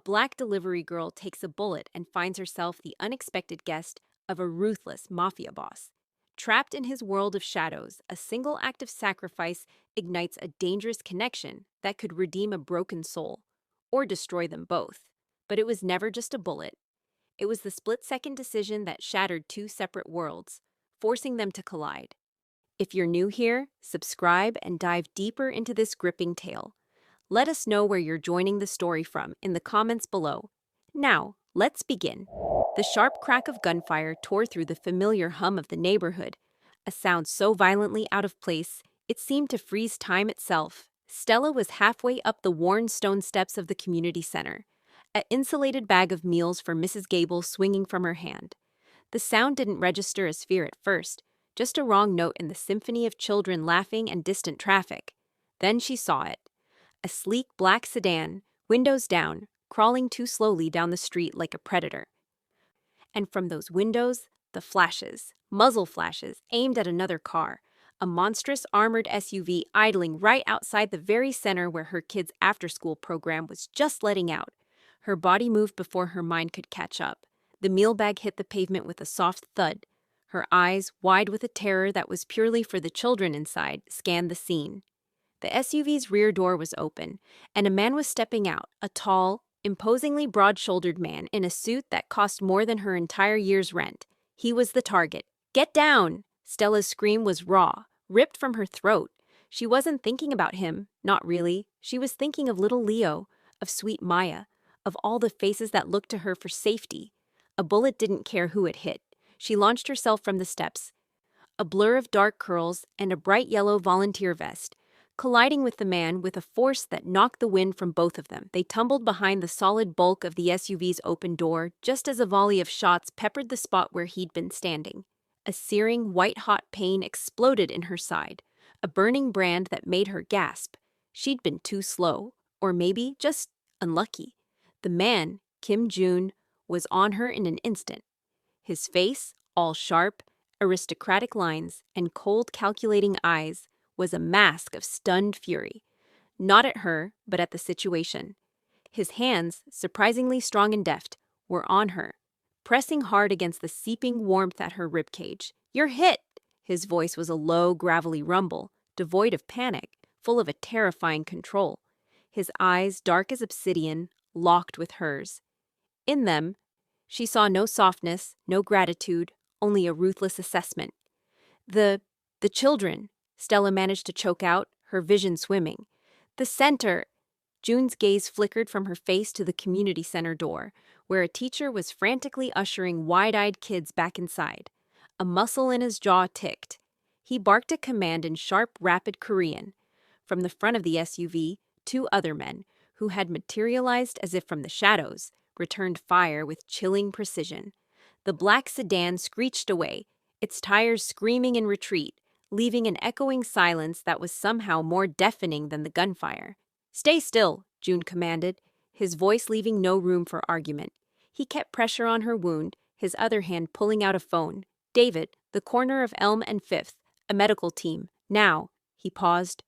black delivery girl takes a bullet and finds herself the unexpected guest of a ruthless mafia boss. Trapped in his world of shadows, a single act of sacrifice ignites a dangerous connection that could redeem a broken soul, or destroy them both. But it was never just a bullet. It was the split-second decision that shattered two separate worlds, forcing them to collide. If you're new here, subscribe and dive deeper into this gripping tale. Let us know where you're joining the story from in the comments below. Now, let's begin. The sharp crack of gunfire tore through the familiar hum of the neighborhood, a sound so violently out of place it seemed to freeze time itself. Stella was halfway up the worn stone steps of the community center, an insulated bag of meals for Mrs. Gable swinging from her hand. The sound didn't register as fear at first, just a wrong note in the symphony of children laughing and distant traffic. Then she saw it. A sleek black sedan, windows down, crawling too slowly down the street like a predator. And from those windows, the flashes, muzzle flashes, aimed at another car, a monstrous armored SUV idling right outside the very center where her kid's after-school program was just letting out. Her body moved before her mind could catch up. The meal bag hit the pavement with a soft thud. Her eyes, wide with a terror that was purely for the children inside, scanned the scene. The SUV's rear door was open, and a man was stepping out, a tall, imposingly broad-shouldered man in a suit that cost more than her entire year's rent. He was the target. "Get down!" Stella's scream was raw, ripped from her throat. She wasn't thinking about him, not really. She was thinking of little Leo, of sweet Maya, of all the faces that looked to her for safety. A bullet didn't care who it hit. She launched herself from the steps, a blur of dark curls and a bright yellow volunteer vest, colliding with the man with a force that knocked the wind from both of them. They tumbled behind the solid bulk of the SUV's open door just as a volley of shots peppered the spot where he'd been standing. A searing, white-hot pain exploded in her side, a burning brand that made her gasp. She'd been too slow, or maybe just unlucky. The man, Kim Jun, was on her in an instant. His face, all sharp, aristocratic lines and cold, calculating eyes, was a mask of stunned fury. Not at her, but at the situation. His hands, surprisingly strong and deft, were on her, pressing hard against the seeping warmth at her ribcage. "You're hit!" His voice was a low, gravelly rumble, devoid of panic, full of a terrifying control. His eyes, dark as obsidian, locked with hers. In them, she saw no softness, no gratitude, only a ruthless assessment. The children, Stella managed to choke out, her vision swimming. The center. June's gaze flickered from her face to the community center door, where a teacher was frantically ushering wide-eyed kids back inside. A muscle in his jaw ticked. He barked a command in sharp, rapid Korean. From the front of the SUV, two other men, who had materialized as if from the shadows, returned fire with chilling precision. The black sedan screeched away, its tires screaming in retreat, leaving an echoing silence that was somehow more deafening than the gunfire. "Stay still," June commanded, his voice leaving no room for argument. He kept pressure on her wound, his other hand pulling out a phone. "David, the corner of Elm and Fifth, a medical team, now." He paused,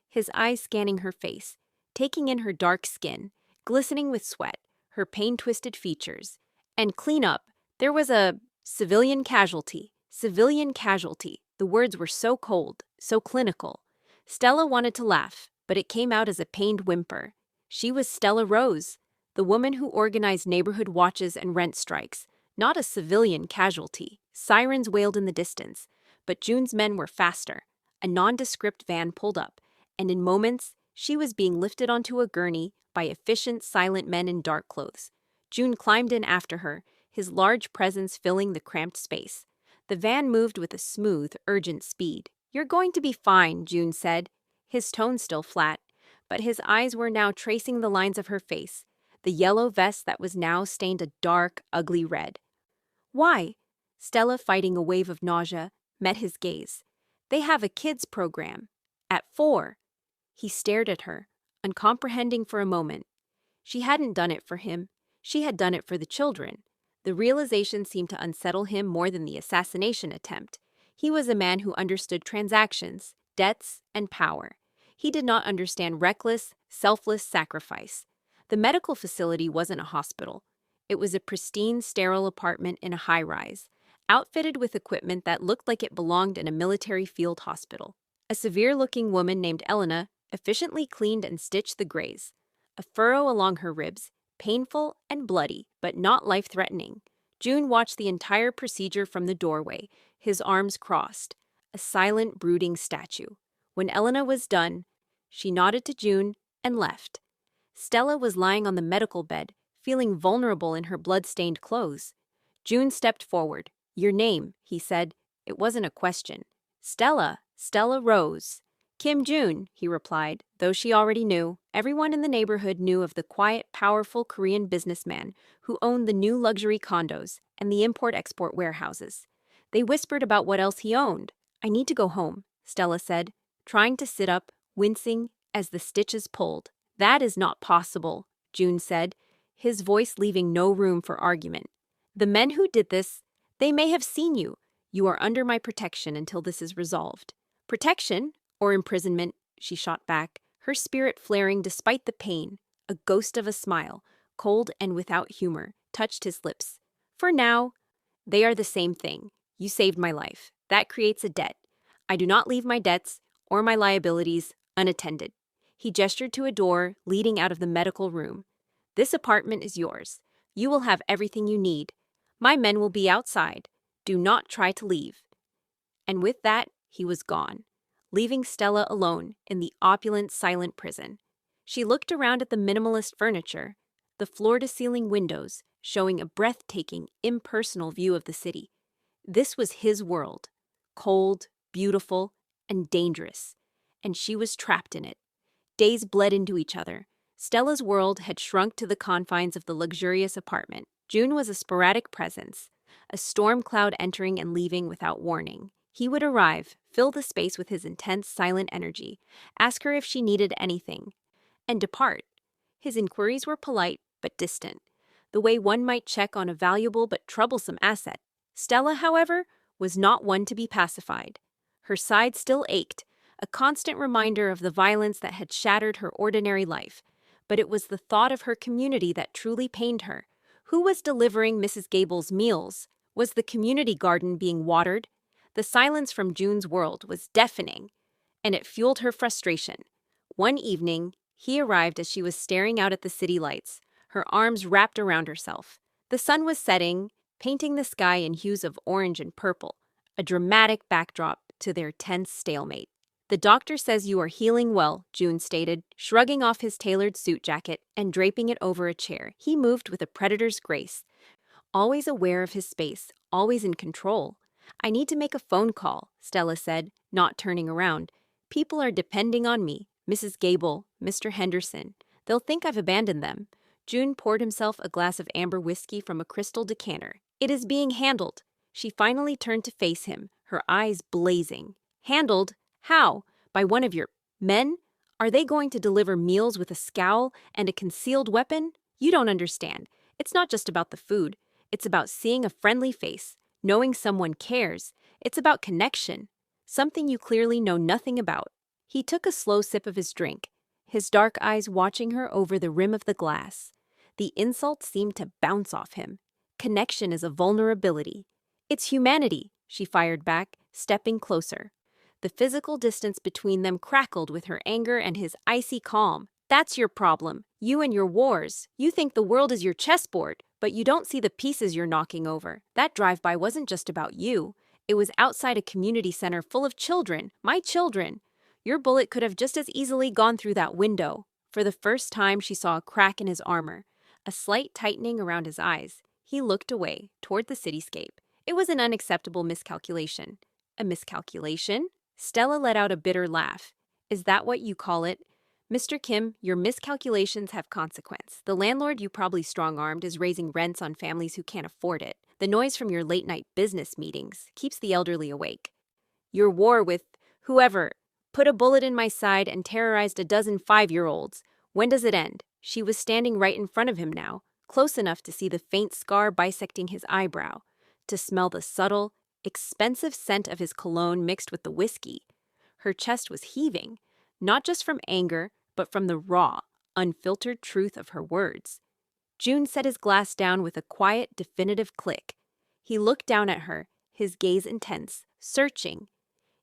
his eyes scanning her face, taking in her dark skin, glistening with sweat, her pain-twisted features. "And clean up. There was a civilian casualty. Civilian casualty." The words were so cold, so clinical. Stella wanted to laugh, but it came out as a pained whimper. She was Stella Rose, the woman who organized neighborhood watches and rent strikes, not a civilian casualty. Sirens wailed in the distance, but June's men were faster. A nondescript van pulled up, and in moments, she was being lifted onto a gurney by efficient, silent men in dark clothes. June climbed in after her, his large presence filling the cramped space. The van moved with a smooth, urgent speed. "You're going to be fine," June said, his tone still flat, but his eyes were now tracing the lines of her face, the yellow vest that was now stained a dark, ugly red. "Why?" Stella, fighting a wave of nausea, met his gaze. "They have a kids program. At 4. He stared at her, uncomprehending for a moment. She hadn't done it for him. She had done it for the children. The realization seemed to unsettle him more than the assassination attempt. He was a man who understood transactions, debts, and power. He did not understand reckless, selfless sacrifice. The medical facility wasn't a hospital. It was a pristine, sterile apartment in a high-rise, outfitted with equipment that looked like it belonged in a military field hospital. A severe-looking woman named Elena efficiently cleaned and stitched the graze, a furrow along her ribs, painful and bloody, but not life-threatening. June watched the entire procedure from the doorway, his arms crossed, a silent, brooding statue. When Elena was done, she nodded to June and left. Stella was lying on the medical bed, feeling vulnerable in her blood-stained clothes. June stepped forward. "Your name," he said. It wasn't a question. Stella Rose." "Kim June," he replied, though she already knew. Everyone in the neighborhood knew of the quiet, powerful Korean businessman who owned the new luxury condos and the import-export warehouses. They whispered about what else he owned. "I need to go home," Stella said, trying to sit up, wincing as the stitches pulled. "That is not possible," June said, his voice leaving no room for argument. "The men who did this, they may have seen you. You are under my protection until this is resolved." "Protection? Or imprisonment?" she shot back, her spirit flaring despite the pain. A ghost of a smile, cold and without humor, touched his lips. "For now, they are the same thing. You saved my life. That creates a debt. I do not leave my debts or my liabilities unattended." He gestured to a door leading out of the medical room. "This apartment is yours. You will have everything you need. My men will be outside. Do not try to leave." And with that, he was gone, leaving Stella alone in the opulent, silent prison. She looked around at the minimalist furniture, the floor-to-ceiling windows showing a breathtaking, impersonal view of the city. This was his world, cold, beautiful, and dangerous, and she was trapped in it. Days bled into each other. Stella's world had shrunk to the confines of the luxurious apartment. June was a sporadic presence, a storm cloud entering and leaving without warning. He would arrive, fill the space with his intense, silent energy, ask her if she needed anything, and depart. His inquiries were polite but distant, the way one might check on a valuable but troublesome asset. Stella, however, was not one to be pacified. Her side still ached, a constant reminder of the violence that had shattered her ordinary life. But it was the thought of her community that truly pained her. Who was delivering Mrs. Gable's meals? Was the community garden being watered? The silence from June's world was deafening, and it fueled her frustration. One evening, he arrived as she was staring out at the city lights, her arms wrapped around herself. The sun was setting, painting the sky in hues of orange and purple, a dramatic backdrop to their tense stalemate. "The doctor says you are healing well," June stated, shrugging off his tailored suit jacket and draping it over a chair. He moved with a predator's grace, always aware of his space, always in control. "I need to make a phone call," Stella said, not turning around. "People are depending on me. Mrs. Gable, Mr. Henderson. They'll think I've abandoned them." June poured himself a glass of amber whiskey from a crystal decanter. "It is being handled." She finally turned to face him, her eyes blazing. "Handled? How? By one of your men? Are they going to deliver meals with a scowl and a concealed weapon? You don't understand. It's not just about the food. It's about seeing a friendly face, knowing someone cares. It's about connection, something you clearly know nothing about." He took a slow sip of his drink, his dark eyes watching her over the rim of the glass. The insult seemed to bounce off him. "Connection is a vulnerability." "It's humanity," she fired back, stepping closer. The physical distance between them crackled with her anger and his icy calm. "That's your problem. You and your wars. You think the world is your chessboard, but you don't see the pieces you're knocking over. That drive-by wasn't just about you. It was outside a community center full of children, my children. Your bullet could have just as easily gone through that window." For the first time, she saw a crack in his armor, a slight tightening around his eyes. He looked away, toward the cityscape. It was an unacceptable miscalculation. "A miscalculation?" Stella let out a bitter laugh. "Is that what you call it? Mr. Kim, your miscalculations have consequence. The landlord you probably strong-armed is raising rents on families who can't afford it. The noise from your late-night business meetings keeps the elderly awake. Your war with whoever put a bullet in my side and terrorized a dozen 5-year-olds. When does it end?" She was standing right in front of him now, close enough to see the faint scar bisecting his eyebrow, to smell the subtle, expensive scent of his cologne mixed with the whiskey. Her chest was heaving, not just from anger, but from the raw, unfiltered truth of her words. June set his glass down with a quiet, definitive click. He looked down at her, his gaze intense, searching.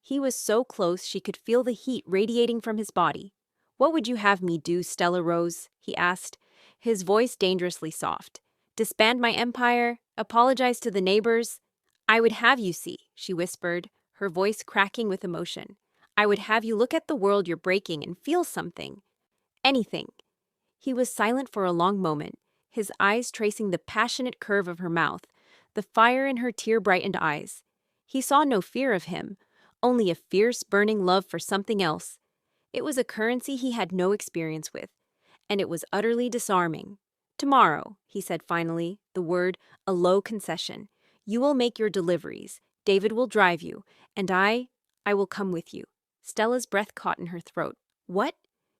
He was so close she could feel the heat radiating from his body. "What would you have me do, Stella Rose?" he asked, his voice dangerously soft. "Disband my empire? Apologize to the neighbors?" "I would have you see," she whispered, her voice cracking with emotion. "I would have you look at the world you're breaking and feel something. Anything." He was silent for a long moment, his eyes tracing the passionate curve of her mouth, the fire in her tear-brightened eyes. He saw no fear of him, only a fierce, burning love for something else. It was a currency he had no experience with, and it was utterly disarming. "Tomorrow," he said finally, the word a low concession. "You will make your deliveries, David will drive you, and I will come with you." Stella's breath caught in her throat. "What?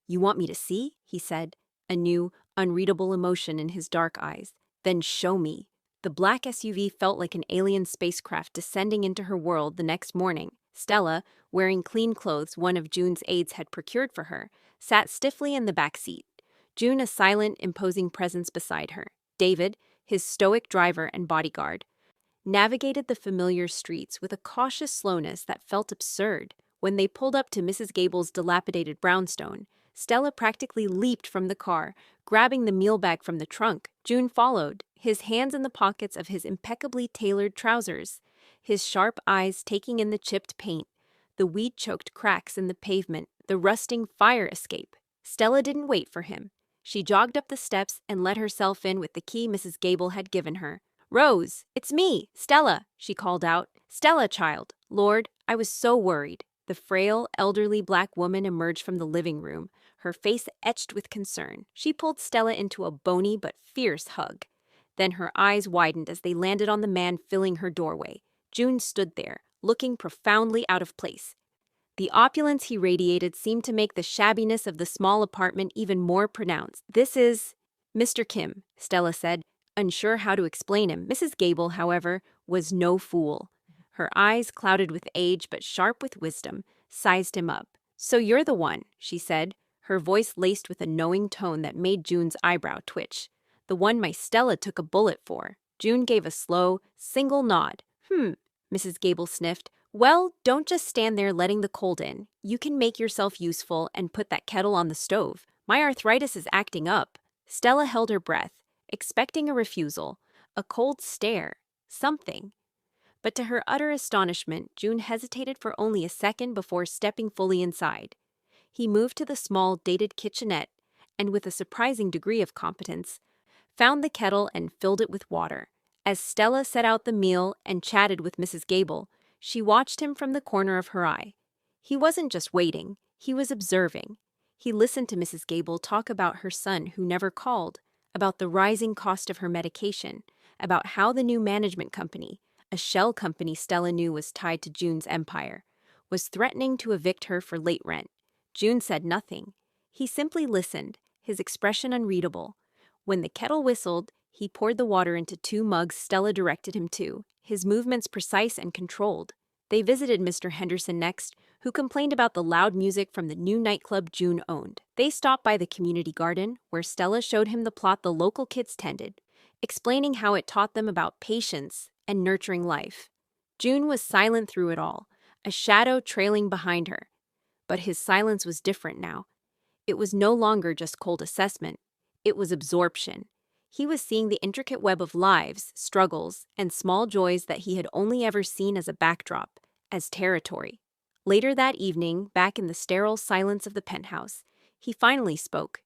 You want me to see?" he said, a new, unreadable emotion in his dark eyes. "Then show me." The black SUV felt like an alien spacecraft descending into her world the next morning. Stella, wearing clean clothes one of June's aides had procured for her, sat stiffly in the back seat. June a silent, imposing presence beside her. David, his stoic driver and bodyguard, navigated the familiar streets with a cautious slowness that felt absurd. When they pulled up to Mrs. Gable's dilapidated brownstone, Stella practically leaped from the car, grabbing the meal bag from the trunk. June followed, his hands in the pockets of his impeccably tailored trousers, his sharp eyes taking in the chipped paint, the weed-choked cracks in the pavement, the rusting fire escape. Stella didn't wait for him. She jogged up the steps and let herself in with the key Mrs. Gable had given her. "Rose, it's me, Stella," she called out. "Stella, child. Lord, I was so worried." The frail, elderly black woman emerged from the living room, her face etched with concern. She pulled Stella into a bony but fierce hug. Then her eyes widened as they landed on the man filling her doorway. June stood there, looking profoundly out of place. The opulence he radiated seemed to make the shabbiness of the small apartment even more pronounced. "This is Mr. Kim," Stella said, unsure how to explain him. Mrs. Gable, however, was no fool. Her eyes, clouded with age but sharp with wisdom, sized him up. "So you're the one," she said, her voice laced with a knowing tone that made June's eyebrow twitch. "The one my Stella took a bullet for." June gave a slow, single nod. Mrs. Gable sniffed. "Well, don't just stand there letting the cold in. You can make yourself useful and put that kettle on the stove. My arthritis is acting up." Stella held her breath, expecting a refusal, a cold stare, something. But to her utter astonishment, June hesitated for only a second before stepping fully inside. He moved to the small, dated kitchenette and, with a surprising degree of competence, found the kettle and filled it with water. As Stella set out the meal and chatted with Mrs. Gable, she watched him from the corner of her eye. He wasn't just waiting, he was observing. He listened to Mrs. Gable talk about her son who never called, about the rising cost of her medication, about how the new management company, a shell company Stella knew was tied to June's empire, was threatening to evict her for late rent. June said nothing. He simply listened, his expression unreadable. When the kettle whistled, he poured the water into 2 mugs Stella directed him to, his movements precise and controlled. They visited Mr. Henderson next, who complained about the loud music from the new nightclub June owned. They stopped by the community garden, where Stella showed him the plot the local kids tended, explaining how it taught them about patience and nurturing life. June was silent through it all, a shadow trailing behind her. But his silence was different now. It was no longer just cold assessment. It was absorption. He was seeing the intricate web of lives, struggles, and small joys that he had only ever seen as a backdrop, as territory. Later that evening, back in the sterile silence of the penthouse, he finally spoke.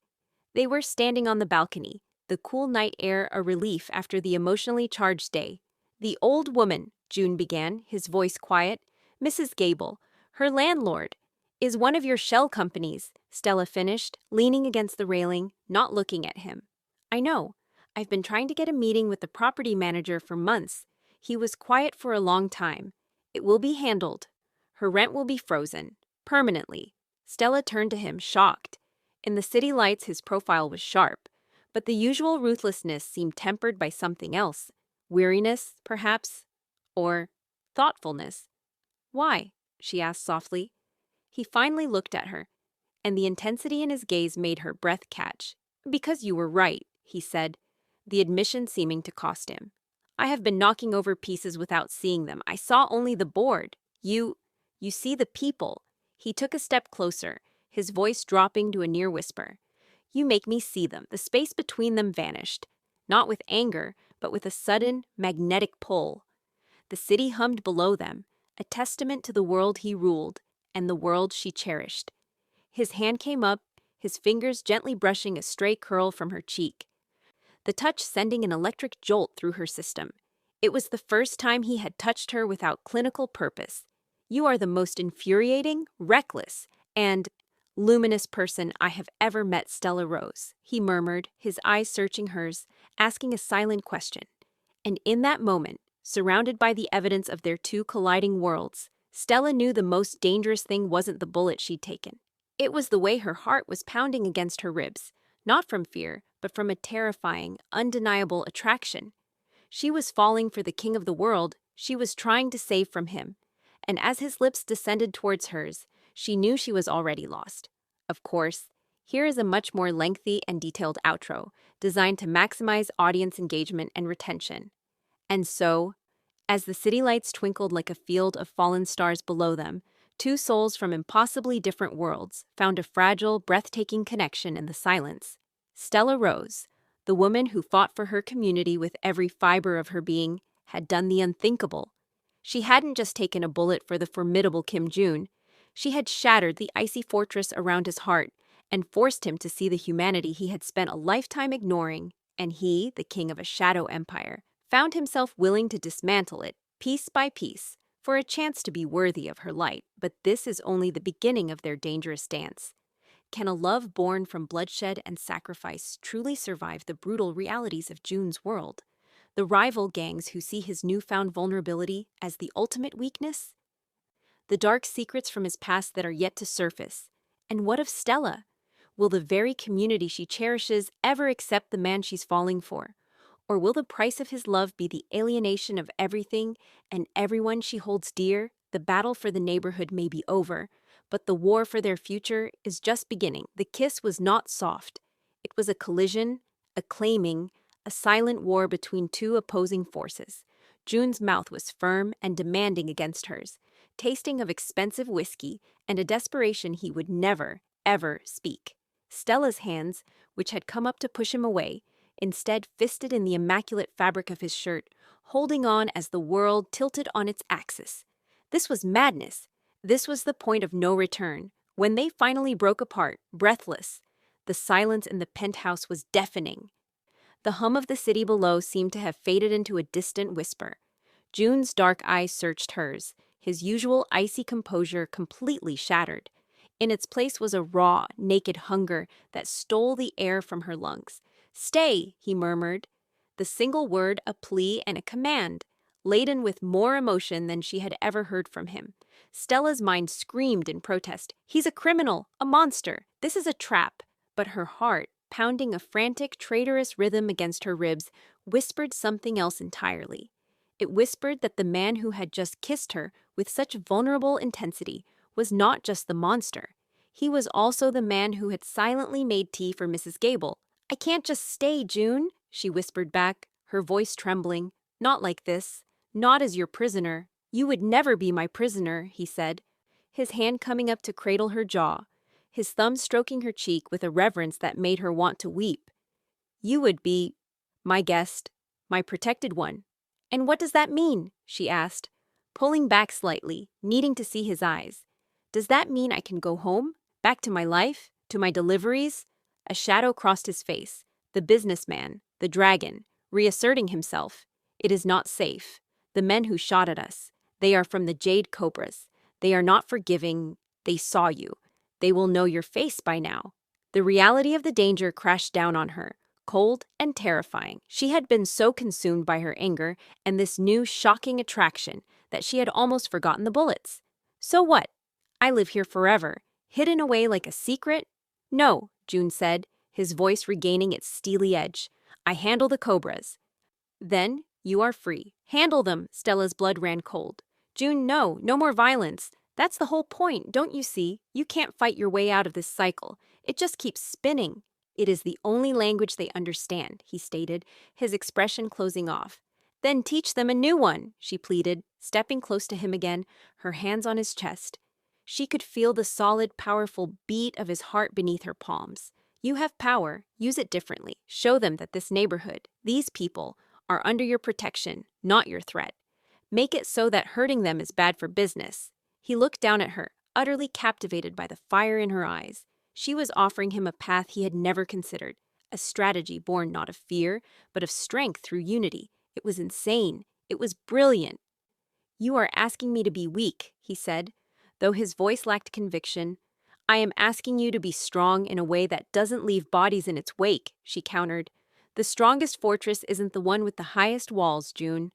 They were standing on the balcony, the cool night air a relief after the emotionally charged day. "The old woman," June began, his voice quiet, "Mrs. Gable, her landlord, is one of your shell companies," Stella finished, leaning against the railing, not looking at him. "I know. I've been trying to get a meeting with the property manager for months. He was quiet for a long time. It will be handled. Her rent will be frozen. Permanently." Stella turned to him, shocked. In the city lights, his profile was sharp, but the usual ruthlessness seemed tempered by something else. Weariness, perhaps? Or thoughtfulness? "Why?" she asked softly. He finally looked at her. and the intensity in his gaze made her breath catch. "Because you were right," he said, the admission seeming to cost him. "I have been knocking over pieces without seeing them. I saw only the board. You see the people." He took a step closer, his voice dropping to a near whisper. "You make me see them." The space between them vanished, not with anger, but with a sudden, magnetic pull. The city hummed below them, a testament to the world he ruled and the world she cherished. His hand came up, his fingers gently brushing a stray curl from her cheek, the touch sending an electric jolt through her system. It was the first time he had touched her without clinical purpose. "You are the most infuriating, reckless, and luminous person I have ever met, Stella Rose," he murmured, his eyes searching hers, asking a silent question. And in that moment, surrounded by the evidence of their two colliding worlds, Stella knew the most dangerous thing wasn't the bullet she'd taken. It was the way her heart was pounding against her ribs, not from fear, but from a terrifying, undeniable attraction. She was falling for the king of the world she was trying to save from him, and as his lips descended towards hers, she knew she was already lost. Of course, here is a much more lengthy and detailed outro, designed to maximize audience engagement and retention. And so, as the city lights twinkled like a field of fallen stars below them, two souls from impossibly different worlds found a fragile, breathtaking connection in the silence. Stella Rose, the woman who fought for her community with every fiber of her being, had done the unthinkable. She hadn't just taken a bullet for the formidable Kim Jun, she had shattered the icy fortress around his heart and forced him to see the humanity he had spent a lifetime ignoring, and he, the king of a shadow empire, found himself willing to dismantle it, piece by piece, for a chance to be worthy of her light. But this is only the beginning of their dangerous dance. Can a love born from bloodshed and sacrifice truly survive the brutal realities of Jun's world? The rival gangs who see his newfound vulnerability as the ultimate weakness? The dark secrets from his past that are yet to surface. And what of Stella? Will the very community she cherishes ever accept the man she's falling for? Or will the price of his love be the alienation of everything and everyone she holds dear? The battle for the neighborhood may be over, but the war for their future is just beginning. The kiss was not soft. It was a collision, a claiming, a silent war between two opposing forces. Jun's mouth was firm and demanding against hers, tasting of expensive whiskey and a desperation he would never, ever speak. Stella's hands, which had come up to push him away, instead fisted in the immaculate fabric of his shirt, holding on as the world tilted on its axis. This was madness. This was the point of no return. When they finally broke apart, breathless, the silence in the penthouse was deafening. The hum of the city below seemed to have faded into a distant whisper. Jun's dark eyes searched hers, his usual icy composure completely shattered. In its place was a raw, naked hunger that stole the air from her lungs. "Stay," he murmured, the single word a plea and a command, laden with more emotion than she had ever heard from him. Stella's mind screamed in protest. "He's a criminal, a monster. This is a trap." But her heart, pounding a frantic, traitorous rhythm against her ribs, whispered something else entirely. It whispered that the man who had just kissed her with such vulnerable intensity was not just the monster. He was also the man who had silently made tea for Mrs. Gable. "I can't just stay, June," she whispered back, her voice trembling. "Not like this. Not as your prisoner." "You would never be my prisoner," he said, his hand coming up to cradle her jaw, his thumb stroking her cheek with a reverence that made her want to weep. "You would be my guest, my protected one." "And what does that mean?" she asked, pulling back slightly, needing to see his eyes. "Does that mean I can go home? Back to my life? To my deliveries?" A shadow crossed his face, the businessman, the dragon, reasserting himself. "It is not safe. The men who shot at us, they are from the Jade Cobras. They are not forgiving. They saw you. They will know your face by now." The reality of the danger crashed down on her, cold and terrifying. She had been so consumed by her anger and this new shocking attraction that she had almost forgotten the bullets. "So what? I live here forever, hidden away like a secret?" "No," June said, his voice regaining its steely edge. "I handle the Cobras." "Then you are free." "Handle them." Stella's blood ran cold. "June, no more violence. That's the whole point, don't you see? You can't fight your way out of this cycle. It just keeps spinning. It is the only language they understand, he stated, his expression closing off. Then teach them a new one, she pleaded, stepping close to him again, her hands on his chest. She could feel the solid, powerful beat of his heart beneath her palms. You have power. Use it differently. Show them that this neighborhood, these people, are under your protection, not your threat. Make it so that hurting them is bad for business. He looked down at her, utterly captivated by the fire in her eyes. She was offering him a path he had never considered, a strategy born not of fear, but of strength through unity. It was insane. It was brilliant. You are asking me to be weak, he said, though his voice lacked conviction. I am asking you to be strong in a way that doesn't leave bodies in its wake, she countered. The strongest fortress isn't the one with the highest walls, June.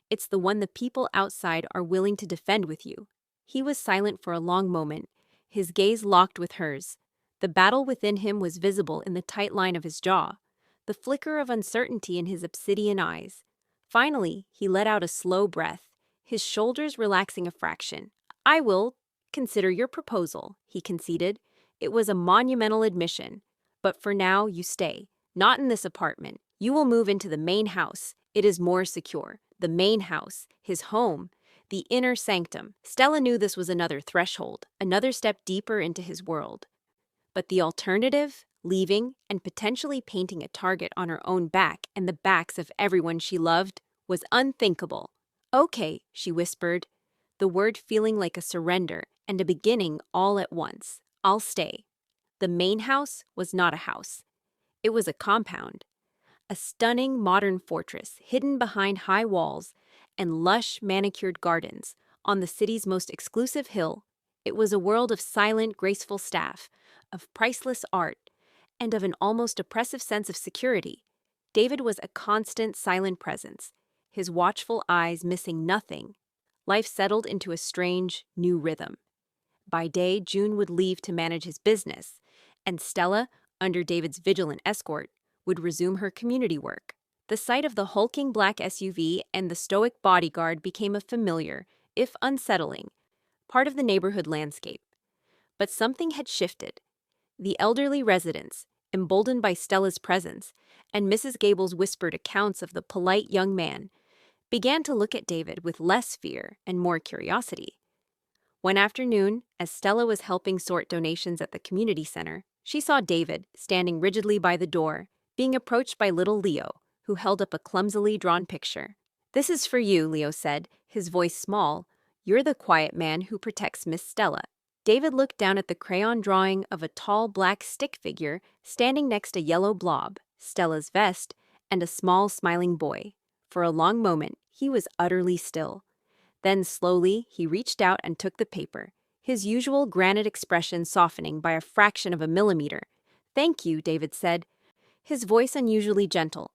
It's the one the people outside are willing to defend with you. He was silent for a long moment, his gaze locked with hers. The battle within him was visible in the tight line of his jaw, the flicker of uncertainty in his obsidian eyes. Finally, he let out a slow breath, his shoulders relaxing a fraction. I will consider your proposal, he conceded. It was a monumental admission. But for now, you stay. Not in this apartment. You will move into the main house. It is more secure. The main house, his home, the inner sanctum. Stella knew this was another threshold, another step deeper into his world. But the alternative, leaving and potentially painting a target on her own back and the backs of everyone she loved, was unthinkable. Okay, she whispered, the word feeling like a surrender and a beginning all at once. I'll stay. The main house was not a house. It was a compound. A stunning modern fortress hidden behind high walls and lush manicured gardens on the city's most exclusive hill. It was a world of silent, graceful staff, of priceless art, and of an almost oppressive sense of security. David was a constant, silent presence, his watchful eyes missing nothing. Life settled into a strange, new rhythm. By day, June would leave to manage his business, and Stella, under David's vigilant escort, would resume her community work. The sight of the hulking black SUV and the stoic bodyguard became a familiar, if unsettling, part of the neighborhood landscape. But something had shifted. The elderly residents, emboldened by Stella's presence and Mrs. Gable's whispered accounts of the polite young man, began to look at David with less fear and more curiosity. One afternoon, as Stella was helping sort donations at the community center, she saw David, standing rigidly by the door, being approached by little Leo, who held up a clumsily drawn picture. This is for you, Leo said, his voice small. You're the quiet man who protects Miss Stella. David looked down at the crayon drawing of a tall black stick figure standing next a yellow blob, Stella's vest, and a small smiling boy. For a long moment, he was utterly still. Then slowly, he reached out and took the paper, his usual granite expression softening by a fraction of a millimeter. Thank you, David said, his voice unusually gentle.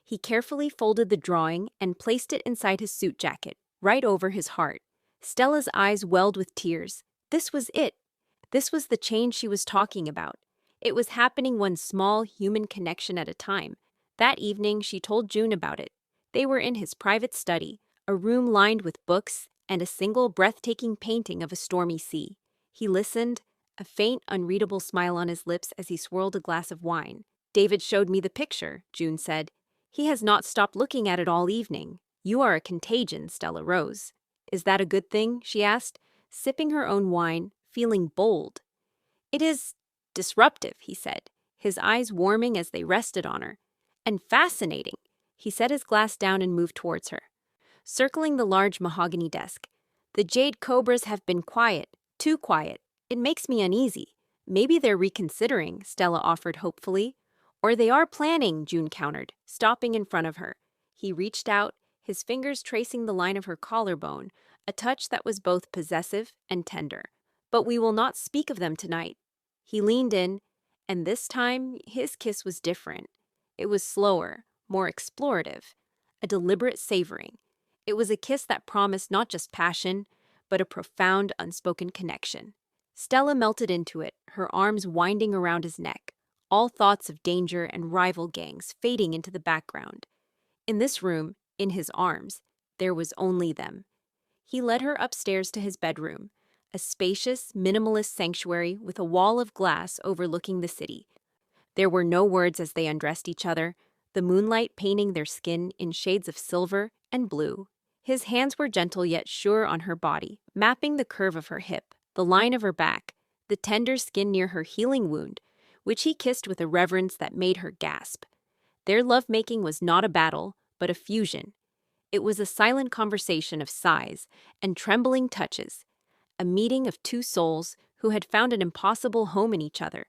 He carefully folded the drawing and placed it inside his suit jacket, right over his heart. Stella's eyes welled with tears. This was it. This was the change she was talking about. It was happening one small human connection at a time. That evening, she told June about it. They were in his private study, a room lined with books and a single breathtaking painting of a stormy sea. He listened, a faint, unreadable smile on his lips as he swirled a glass of wine. David showed me the picture, June said. He has not stopped looking at it all evening. You are a contagion, Stella rose. Is that a good thing? She asked, sipping her own wine, feeling bold. It is disruptive, he said, his eyes warming as they rested on her. And fascinating. He set his glass down and moved towards her, circling the large mahogany desk. The jade cobras have been quiet, too quiet. It makes me uneasy. Maybe they're reconsidering, Stella offered hopefully. Or they are planning, June countered, stopping in front of her. He reached out, his fingers tracing the line of her collarbone, a touch that was both possessive and tender. But we will not speak of them tonight. He leaned in, and this time his kiss was different. It was slower, more explorative, a deliberate savoring. It was a kiss that promised not just passion, but a profound, unspoken connection. Stella melted into it, her arms winding around his neck, all thoughts of danger and rival gangs fading into the background. In this room, in his arms, there was only them. He led her upstairs to his bedroom, a spacious, minimalist sanctuary with a wall of glass overlooking the city. There were no words as they undressed each other, the moonlight painting their skin in shades of silver and blue. His hands were gentle yet sure on her body, mapping the curve of her hip, the line of her back, the tender skin near her healing wound, which he kissed with a reverence that made her gasp. Their lovemaking was not a battle, but a fusion. It was a silent conversation of sighs and trembling touches, a meeting of two souls who had found an impossible home in each other.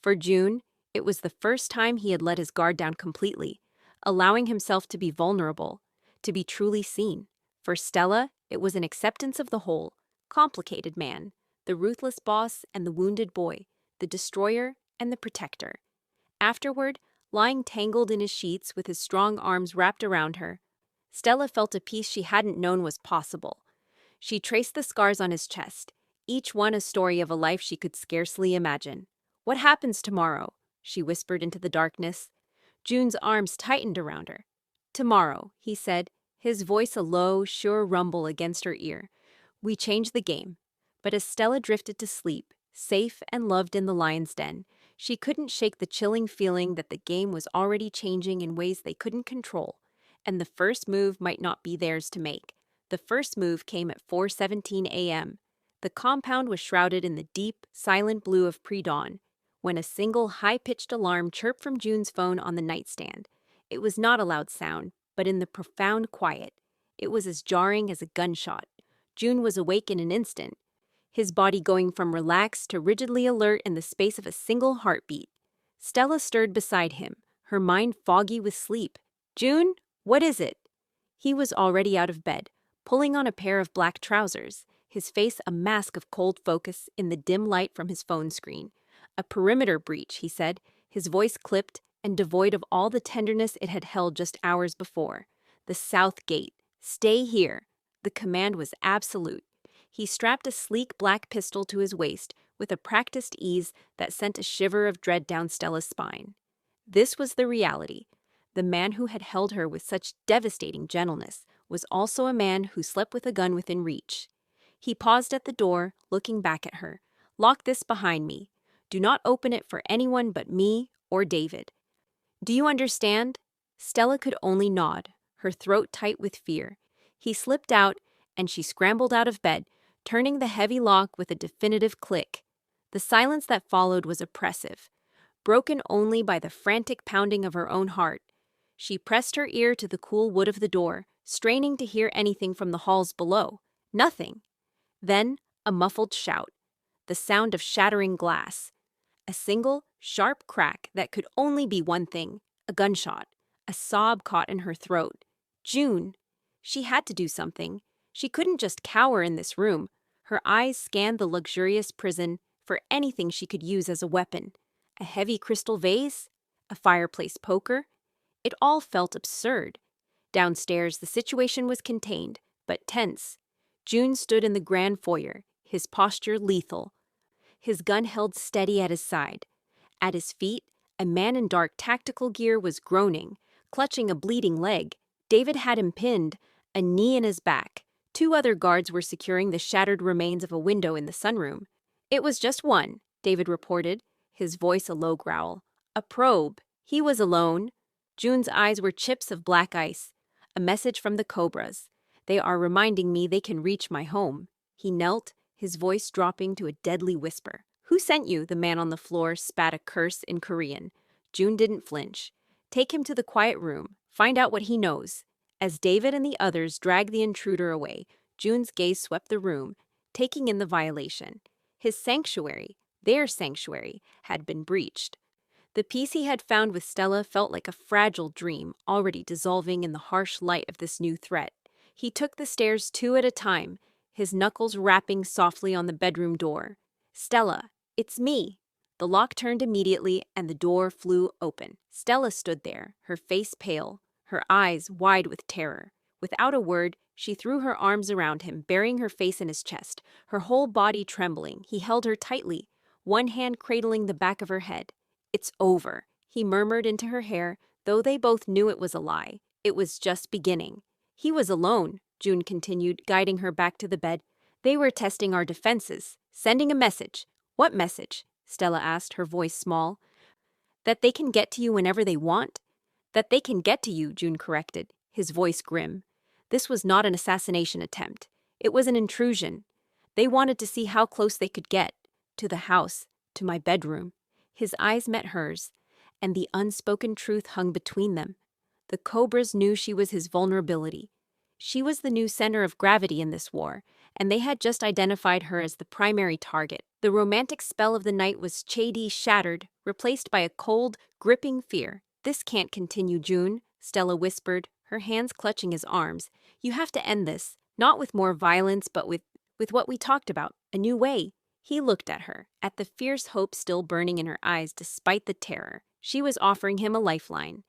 For June, it was the first time he had let his guard down completely, allowing himself to be vulnerable, to be truly seen. For Stella, it was an acceptance of the whole, complicated man, the ruthless boss and the wounded boy, the destroyer and the protector. Afterward, lying tangled in his sheets with his strong arms wrapped around her, Stella felt a peace she hadn't known was possible. She traced the scars on his chest, each one a story of a life she could scarcely imagine. "What happens tomorrow?" she whispered into the darkness. June's arms tightened around her. "Tomorrow," he said, his voice a low, sure rumble against her ear. "We change the game." But as Stella drifted to sleep, safe and loved in the lion's den, she couldn't shake the chilling feeling that the game was already changing in ways they couldn't control, and the first move might not be theirs to make. The first move came at 4:17 a.m. The compound was shrouded in the deep, silent blue of pre-dawn, when a single high-pitched alarm chirped from June's phone on the nightstand. It was not a loud sound, but in the profound quiet, it was as jarring as a gunshot. June was awake in an instant, his body going from relaxed to rigidly alert in the space of a single heartbeat. Stella stirred beside him, her mind foggy with sleep. "June, what is it?" He was already out of bed, pulling on a pair of black trousers, his face a mask of cold focus in the dim light from his phone screen. "A perimeter breach," he said, his voice clipped and devoid of all the tenderness it had held just hours before. "The south gate. Stay here." The command was absolute. He strapped a sleek black pistol to his waist with a practiced ease that sent a shiver of dread down Stella's spine. This was the reality. The man who had held her with such devastating gentleness was also a man who slept with a gun within reach. He paused at the door, looking back at her. "Lock this behind me. Do not open it for anyone but me or David. Do you understand?" Stella could only nod, her throat tight with fear. He slipped out, and she scrambled out of bed, turning the heavy lock with a definitive click. The silence that followed was oppressive, broken only by the frantic pounding of her own heart. She pressed her ear to the cool wood of the door, straining to hear anything from the halls below. Nothing. Then, a muffled shout, the sound of shattering glass. A single, sharp crack that could only be one thing, a gunshot. A sob caught in her throat. June! She had to do something. She couldn't just cower in this room. Her eyes scanned the luxurious prison for anything she could use as a weapon. A heavy crystal vase? A fireplace poker? It all felt absurd. Downstairs, the situation was contained, but tense. June stood in the grand foyer, his posture lethal, his gun held steady at his side. At his feet, a man in dark tactical gear was groaning, clutching a bleeding leg. David had him pinned, a knee in his back. Two other guards were securing the shattered remains of a window in the sunroom. "It was just one," David reported, his voice a low growl. "A probe. He was alone." June's eyes were chips of black ice. "A message from the Cobras. They are reminding me they can reach my home." He knelt, his voice dropping to a deadly whisper. "Who sent you?" The man on the floor spat a curse in Korean. June didn't flinch. "Take him to the quiet room. Find out what he knows." As David and the others dragged the intruder away, June's gaze swept the room, taking in the violation. His sanctuary, their sanctuary, had been breached. The peace he had found with Stella felt like a fragile dream, already dissolving in the harsh light of this new threat. He took the stairs two at a time, his knuckles rapping softly on the bedroom door. "Stella, it's me." The lock turned immediately, and the door flew open. Stella stood there, her face pale, her eyes wide with terror. Without a word, she threw her arms around him, burying her face in his chest, her whole body trembling. He held her tightly, one hand cradling the back of her head. "It's over," he murmured into her hair, though they both knew it was a lie. It was just beginning. "He was alone," June continued, guiding her back to the bed. They were testing our defenses, sending a message. What message? Stella asked, her voice small. That they can get to you whenever they want? That they can get to you, June corrected, his voice grim. This was not an assassination attempt. It was an intrusion. They wanted to see how close they could get. To the house, to my bedroom. His eyes met hers, and the unspoken truth hung between them. The Cobras knew she was his vulnerability. She was the new center of gravity in this war, and they had just identified her as the primary target. The romantic spell of the night was shattered, replaced by a cold, gripping fear. This can't continue, June, Stella whispered, her hands clutching his arms. You have to end this, not with more violence, but with what we talked about, a new way. He looked at her, at the fierce hope still burning in her eyes despite the terror. She was offering him a lifeline,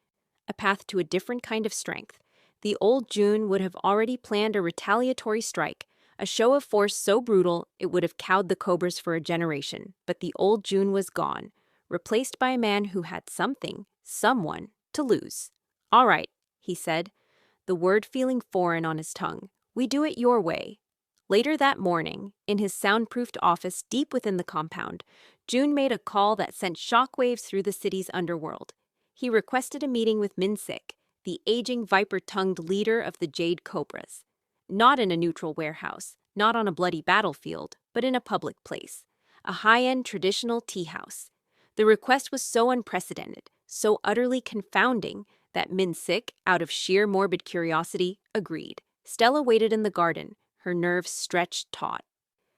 a path to a different kind of strength. The old June would have already planned a retaliatory strike, a show of force so brutal it would have cowed the Cobras for a generation. But the old June was gone, replaced by a man who had someone, to lose. All right, he said, the word feeling foreign on his tongue. We do it your way. Later that morning, in his soundproofed office deep within the compound, June made a call that sent shockwaves through the city's underworld. He requested a meeting with Min-sik, the aging viper-tongued leader of the Jade Cobras. Not in a neutral warehouse, not on a bloody battlefield, but in a public place. A high-end traditional tea house. The request was so unprecedented, so utterly confounding, that Min-sik, out of sheer morbid curiosity, agreed. Stella waited in the garden, her nerves stretched taut.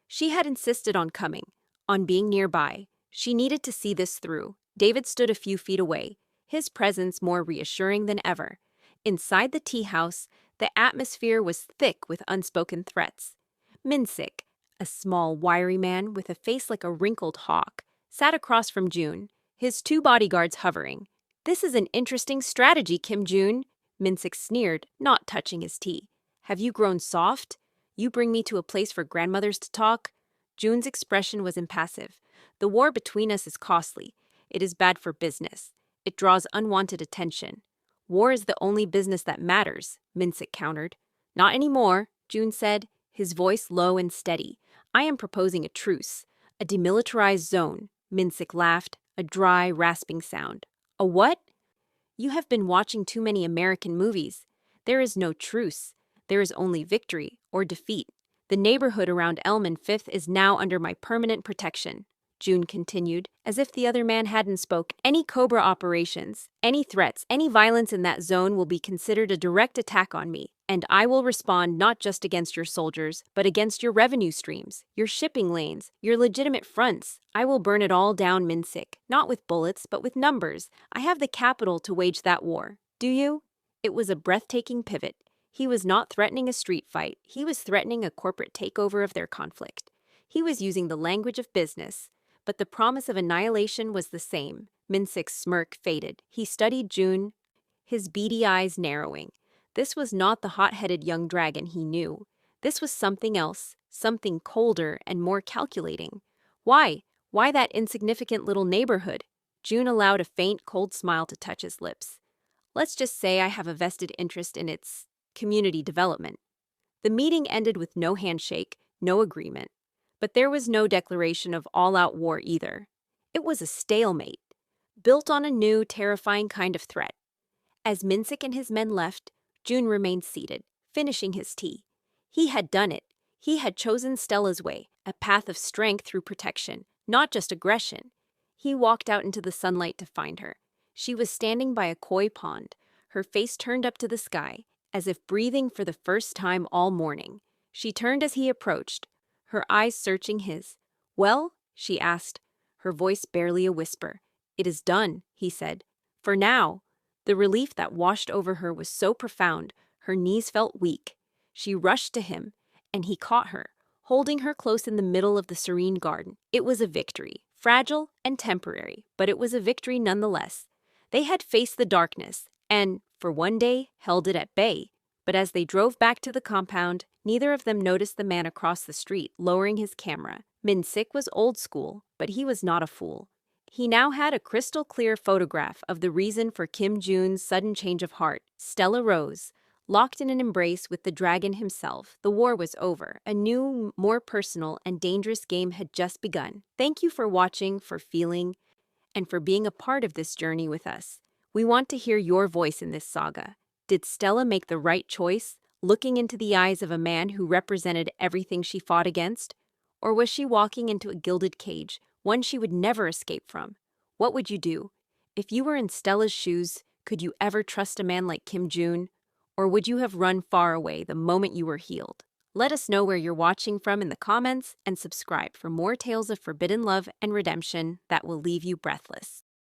She had insisted on coming, on being nearby. She needed to see this through. David stood a few feet away, his presence more reassuring than ever. Inside the tea house, the atmosphere was thick with unspoken threats. Min-sik, a small, wiry man with a face like a wrinkled hawk, sat across from June, his two bodyguards hovering. This is an interesting strategy, Kim June, Min-sik sneered, not touching his tea. Have you grown soft? You bring me to a place for grandmothers to talk? June's expression was impassive. The war between us is costly. It is bad for business. It draws unwanted attention. War is the only business that matters, Min-sik countered. Not anymore, June said, his voice low and steady. I am proposing a truce, a demilitarized zone. Min-sik laughed, a dry, rasping sound. A what? You have been watching too many American movies. There is no truce. There is only victory or defeat. The neighborhood around Elm and Fifth is now under my permanent protection, June continued, as if the other man hadn't spoke. Any Cobra operations, any threats, any violence in that zone will be considered a direct attack on me, and I will respond not just against your soldiers, but against your revenue streams, your shipping lanes, your legitimate fronts. I will burn it all down, Min-sik, not with bullets, but with numbers. I have the capital to wage that war. Do you? It was a breathtaking pivot. He was not threatening a street fight. He was threatening a corporate takeover of their conflict. He was using the language of business, but the promise of annihilation was the same. Min-sik's smirk faded. He studied June, his beady eyes narrowing. This was not the hot-headed young dragon he knew. This was something else, something colder and more calculating. Why? Why that insignificant little neighborhood? June allowed a faint, cold smile to touch his lips. Let's just say I have a vested interest in its community development. The meeting ended with no handshake, no agreement. But there was no declaration of all-out war either. It was a stalemate, built on a new, terrifying kind of threat. As Min-sik and his men left, June remained seated, finishing his tea. He had done it. He had chosen Stella's way, a path of strength through protection, not just aggression. He walked out into the sunlight to find her. She was standing by a koi pond, her face turned up to the sky, as if breathing for the first time all morning. She turned as he approached, her eyes searching his. Well? She asked, her voice barely a whisper. It is done, he said. For now. The relief that washed over her was so profound, her knees felt weak. She rushed to him, and he caught her, holding her close in the middle of the serene garden. It was a victory, fragile and temporary, but it was a victory nonetheless. They had faced the darkness, and, for one day, held it at bay. But as they drove back to the compound, neither of them noticed the man across the street, lowering his camera. Min-sik was old school, but he was not a fool. He now had a crystal-clear photograph of the reason for Kim June's sudden change of heart. Stella rose, Locked in an embrace with the dragon himself, the war was over. A new, more personal, and dangerous game had just begun. Thank you for watching, for feeling, and for being a part of this journey with us. We want to hear your voice in this saga. Did Stella make the right choice, looking into the eyes of a man who represented everything she fought against? Or was she walking into a gilded cage, one she would never escape from? What would you do? If you were in Stella's shoes, could you ever trust a man like Kim Jun? Or would you have run far away the moment you were healed? Let us know where you're watching from in the comments and subscribe for more tales of forbidden love and redemption that will leave you breathless.